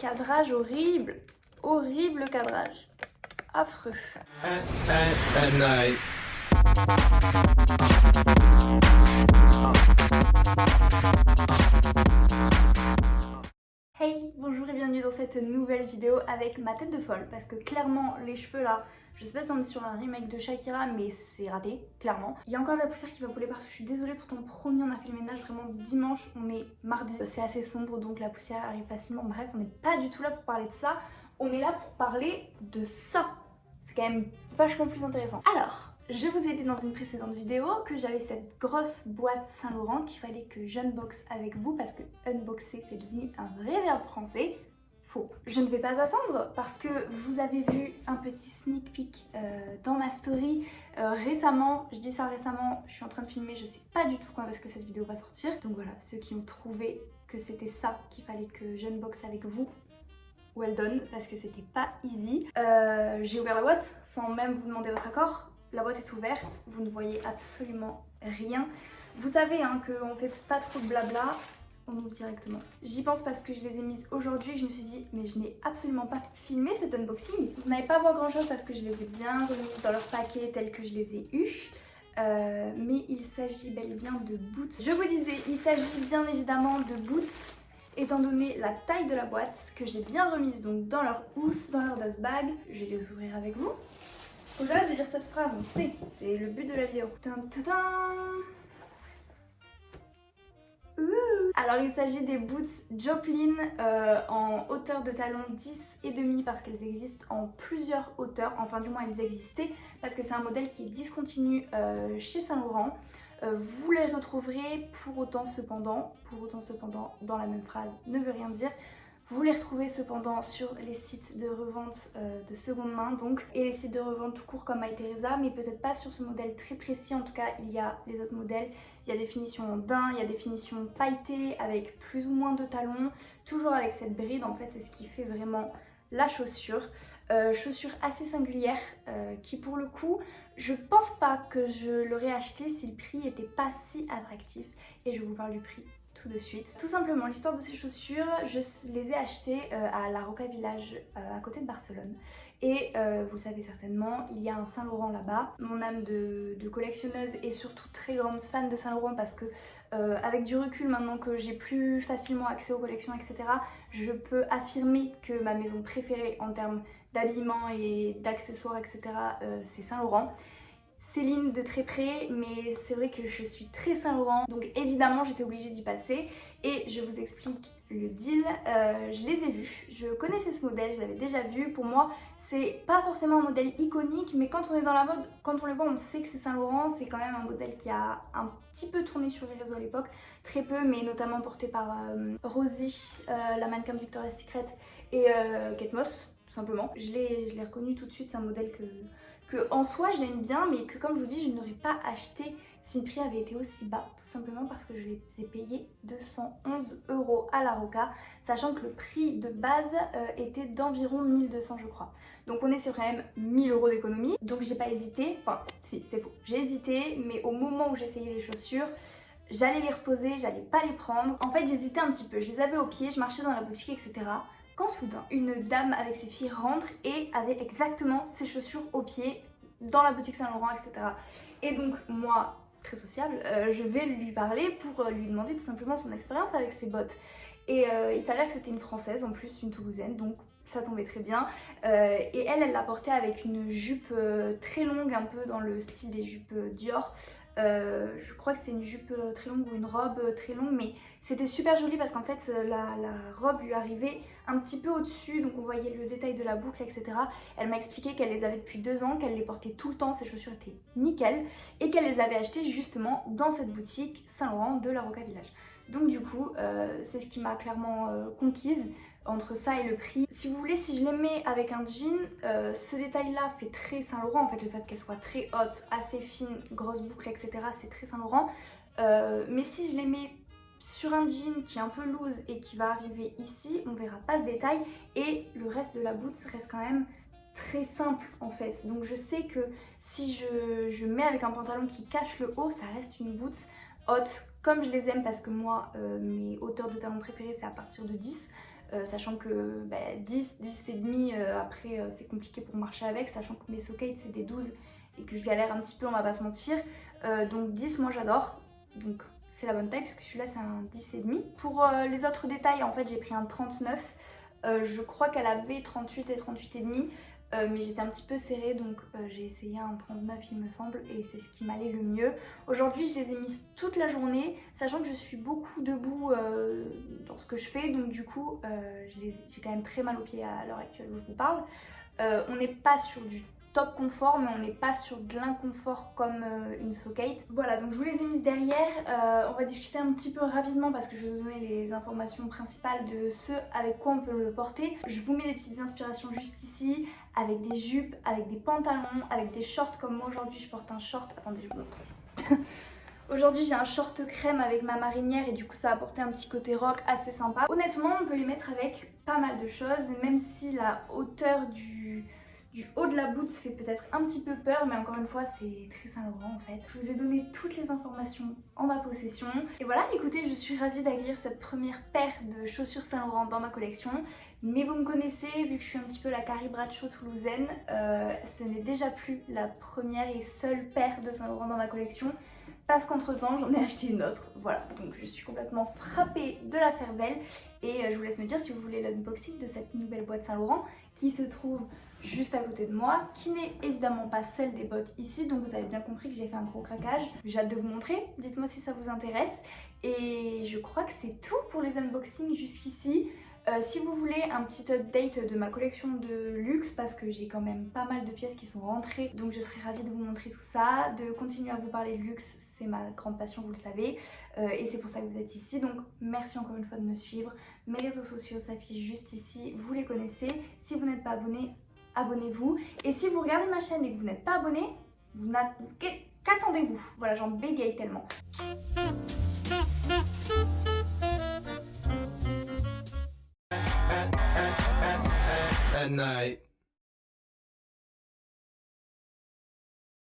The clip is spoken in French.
Cadrage horrible. Horrible cadrage. Affreux. Hey, bonjour et bienvenue dans cette nouvelle vidéo avec ma tête de folle parce que clairement les cheveux là, je sais pas si on est sur un remake de Shakira mais c'est raté, clairement. Il y a encore de la poussière qui va voler partout, je suis désolée, pourtant promis on a fait le ménage vraiment dimanche, on est mardi. C'est assez sombre donc la poussière arrive facilement, bref on n'est pas du tout là pour parler de ça, on est là pour parler de ça. C'est quand même vachement plus intéressant. Alors, je vous ai dit dans une précédente vidéo que j'avais cette grosse boîte Saint-Laurent qu'il fallait que j'unbox avec vous parce que unboxer c'est devenu un vrai verbe français. Faux. Je ne vais pas attendre parce que vous avez vu un petit sneak peek dans ma story récemment. Je dis ça récemment, je suis en train de filmer, je sais pas du tout quand est-ce que cette vidéo va sortir. Donc voilà, ceux qui ont trouvé que c'était ça qu'il fallait que j'unbox avec vous, well done, parce que c'était pas easy. J'ai ouvert la boîte sans même vous demander votre accord. La boîte est ouverte, vous ne voyez absolument rien. Vous savez hein, qu'on fait pas trop de blabla, on ouvre directement. J'y pense parce que je les ai mises aujourd'hui et je me suis dit mais je n'ai absolument pas filmé cet unboxing. Vous n'allez pas voir grand chose parce que je les ai bien remises dans leur paquet tel que je les ai eus. Mais il s'agit bel et bien de boots. Je vous disais, il s'agit bien évidemment de boots. Étant donné la taille de la boîte que j'ai bien remise donc dans leur housse, dans leur dust bag, je vais les ouvrir avec vous. Faut que j'arrête de dire cette phrase, on sait, c'est le but de la vidéo. Alors il s'agit des boots Joplin en hauteur de talon 10,5 parce qu'elles existent en plusieurs hauteurs, enfin du moins elles existaient parce que c'est un modèle qui est discontinu chez Saint-Laurent. Vous les retrouverez pour autant cependant, dans la même phrase ne veut rien dire. Vous les retrouvez cependant sur les sites de revente de seconde main donc et les sites de revente tout court comme MyTheresa, mais peut-être pas sur ce modèle très précis. En tout cas il y a les autres modèles, il y a des finitions en daim, il y a des finitions pailletées avec plus ou moins de talons, toujours avec cette bride en fait, c'est ce qui fait vraiment la chaussure. Chaussure assez singulière qui pour le coup je pense pas que je l'aurais acheté si le prix était pas si attractif et je vous parle du prix tout de suite. Tout simplement l'histoire de ces chaussures, je les ai achetées à la Roca Village à côté de Barcelone et vous le savez certainement il y a un Saint-Laurent là-bas. Mon âme de collectionneuse est surtout très grande fan de Saint-Laurent parce que avec du recul maintenant que j'ai plus facilement accès aux collections etc, je peux affirmer que ma maison préférée en termes d'habillement et d'accessoires etc c'est Saint-Laurent. Céline de très près, mais c'est vrai que je suis très Saint-Laurent donc évidemment j'étais obligée d'y passer et je vous explique le deal. Je les ai vus, je connaissais ce modèle, je l'avais déjà vu. Pour moi c'est pas forcément un modèle iconique mais quand on est dans la mode, quand on les voit on sait que c'est Saint-Laurent. C'est quand même un modèle qui a un petit peu tourné sur les réseaux à l'époque, très peu, mais notamment porté par Rosie, la mannequin de Victoria's Secret et Kate Moss tout simplement. Je l'ai reconnu tout de suite, c'est un modèle que en soi j'aime bien mais que comme je vous dis je n'aurais pas acheté si le prix avait été aussi bas, tout simplement parce que je les ai payés 211 € à la Roca, sachant que le prix de base était d'environ 1200 je crois. Donc on est sur quand même 1000 € d'économie, donc j'ai pas hésité, enfin si c'est faux, j'ai hésité mais au moment où j'essayais les chaussures, j'allais les reposer, j'allais pas les prendre. En fait j'hésitais un petit peu, je les avais au pied, je marchais dans la boutique etc. Quand soudain, une dame avec ses filles rentre et avait exactement ses chaussures aux pieds dans la boutique Saint-Laurent, etc. Et donc moi, très sociable, je vais lui parler pour lui demander tout simplement son expérience avec ses bottes. Et il s'avère que c'était une Française, en plus une Toulousaine, donc ça tombait très bien. Et elle l'a portait avec une jupe très longue, un peu dans le style des jupes Dior. Je crois que c'était une jupe très longue ou une robe très longue, mais c'était super joli parce qu'en fait la robe lui arrivait un petit peu au-dessus, donc on voyait le détail de la boucle etc. Elle m'a expliqué qu'elle les avait depuis 2 ans, qu'elle les portait tout le temps, ses chaussures étaient nickel et qu'elle les avait achetées justement dans cette boutique Saint-Laurent de la Roca Village. Donc du coup c'est ce qui m'a clairement conquise entre ça et le prix. Si vous voulez, si je les mets avec un jean, ce détail là fait très Saint-Laurent en fait, le fait qu'elle soit très haute, assez fine, grosse boucle etc, c'est très Saint-Laurent. Mais si je les mets sur un jean qui est un peu loose et qui va arriver ici, on verra pas ce détail et le reste de la boots reste quand même très simple en fait. Donc je sais que si je mets avec un pantalon qui cache le haut, ça reste une boots haute comme je les aime parce que moi mes hauteurs de talons préférées c'est à partir de 10. sachant que 10 et demi après c'est compliqué pour marcher avec, sachant que mes Socate c'est des 12 et que je galère un petit peu, on va pas se mentir. Donc 10 moi j'adore, donc c'est la bonne taille puisque celui-là c'est un 10 et demi. Pour les autres détails en fait j'ai pris un 39, je crois qu'elle avait 38 et 38 et demi. Mais j'étais un petit peu serrée donc j'ai essayé un 39 il me semble et c'est ce qui m'allait le mieux. Aujourd'hui je les ai mises toute la journée, sachant que je suis beaucoup debout dans ce que je fais, donc du coup j'ai quand même très mal aux pieds à l'heure actuelle où je vous parle. On n'est pas sur du top confort mais on n'est pas sur de l'inconfort comme une Socate. Voilà, donc je vous les ai mises derrière. On va discuter un petit peu rapidement parce que je vais vous donner les informations principales de ce avec quoi on peut le porter. Je vous mets des petites inspirations juste ici, avec des jupes, avec des pantalons, avec des shorts comme moi aujourd'hui je porte un short. Attendez, je vous montre. Aujourd'hui j'ai un short crème avec ma marinière et du coup ça a apporté un petit côté rock assez sympa. Honnêtement on peut les mettre avec pas mal de choses, même si la hauteur du haut de la boot fait peut-être un petit peu peur, mais encore une fois c'est très Saint-Laurent en fait. Je vous ai donné toutes les informations en ma possession. Et voilà, écoutez, je suis ravie d'accueillir cette première paire de chaussures Saint-Laurent dans ma collection. Mais vous me connaissez, vu que je suis un petit peu la Carrie Bradshaw toulousaine, ce n'est déjà plus la première et seule paire de Saint-Laurent dans ma collection. Parce qu'entre temps j'en ai acheté une autre, voilà, donc je suis complètement frappée de la cervelle. Et je vous laisse me dire si vous voulez l'unboxing de cette nouvelle boîte Saint-Laurent qui se trouve juste à côté de moi, qui n'est évidemment pas celle des bottes ici, donc vous avez bien compris que j'ai fait un gros craquage. J'ai hâte de vous montrer, dites-moi si ça vous intéresse. Et je crois que c'est tout pour les unboxings jusqu'ici. Si vous voulez un petit update de ma collection de luxe, parce que j'ai quand même pas mal de pièces qui sont rentrées, donc je serai ravie de vous montrer tout ça, de continuer à vous parler de luxe, c'est ma grande passion, vous le savez, et c'est pour ça que vous êtes ici, donc merci encore une fois de me suivre. Mes réseaux sociaux s'affichent juste ici, vous les connaissez. Si vous n'êtes pas abonné, abonnez-vous, et si vous regardez ma chaîne et que vous n'êtes pas abonné, qu'attendez-vous? Voilà, j'en bégaye tellement. At night.